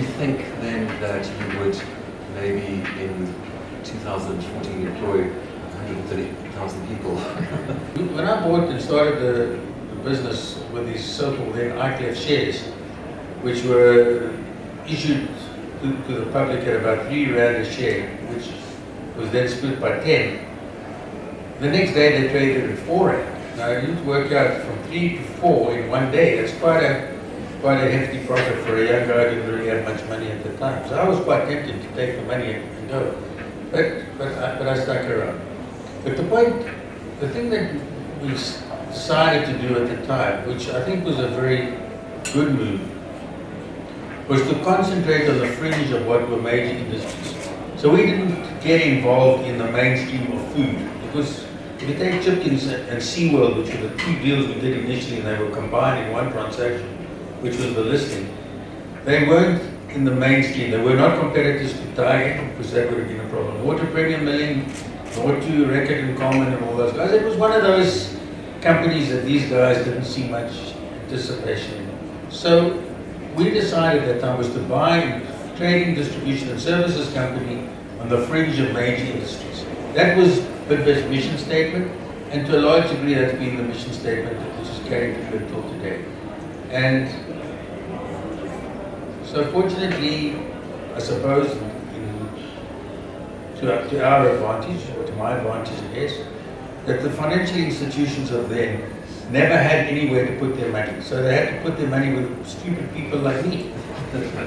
you think then that you would maybe in 2014 employ 130,000 people? When I bought and started the business with these so-called then ICLF shares, which were issued to the public at about 3 rand a share, which was then split by 10. The next day they traded at 4 rand. Now you work out from 3 to 4 in one day. That's quite a hefty profit for a young guy who didn't really have much money at the time. So I was quite tempted to take the money and go, but I stuck around. But the thing that we decided to do at the time, which I think was a very good move, was to concentrate on the fringe of what were major industries. So we didn't get involved in the mainstream of food, because if you take Chipkins and SeaWorld, which were the 2 deals we did initially, and they were combined in one transaction, which was the listing, they weren't in the mainstream. They were not competitors to Tiger, because that would have been a problem. Nor to Premier Milling, nor to Reckitt and Coleman and all those guys. It was one of those companies that these guys didn't see much anticipation in. So we decided that time was to buy a trading, distribution and services company on the fringe of major industries. That was Bidvest's mission statement, and to a large degree that's been the mission statement which is carried through until today. And so fortunately, I suppose, to our advantage, or to my advantage I guess, that the financial institutions of then never had anywhere to put their money. So they had to put their money with stupid people like me.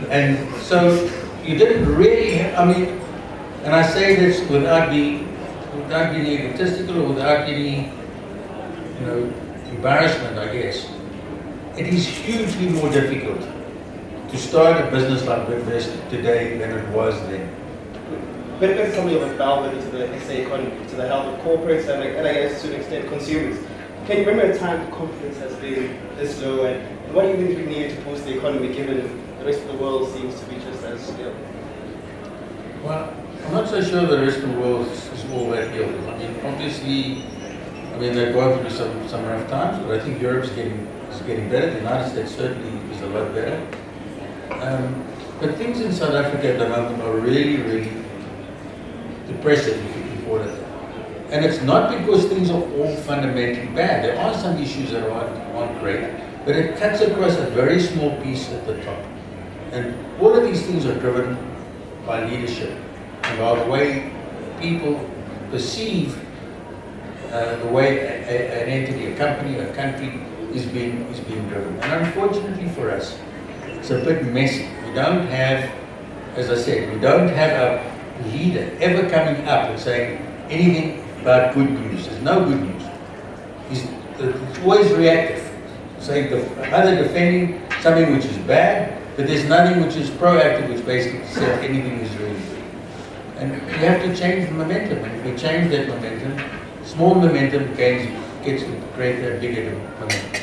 And so you didn't really and I say this without being egotistical or without any, embarrassment, I guess. It is hugely more difficult to start a business like Bidvest today than it was then. Bidvest is something of a bellwether to the SA economy, to the health of corporates and I guess to an extent consumers. Can you remember a time confidence has been this low, and what do you think we need to boost the economy given the rest of the world seems to be just as ill? Well, I'm not so sure the rest of the world is all that ill. Obviously, they're going through some rough times, but I think Europe is getting better. The United States certainly is a lot better. But things in South Africa at the moment are really, really depressive, if you can call it that. And it's not because things are all fundamentally bad. There are some issues that aren't great, but it cuts across a very small piece at the top. And all of these things are driven by leadership and by the way people perceive the way an entity, a company, a country is being driven. And unfortunately for us, it's a bit messy. We don't have, as I said, we don't have a leader ever coming up and saying anything about good news. There's no good news. It's always reactive, saying either defending something which is bad, but there's nothing which is proactive, which basically says anything is really good. And we have to change the momentum. And if we change that momentum, small momentum gets to greater, bigger momentum.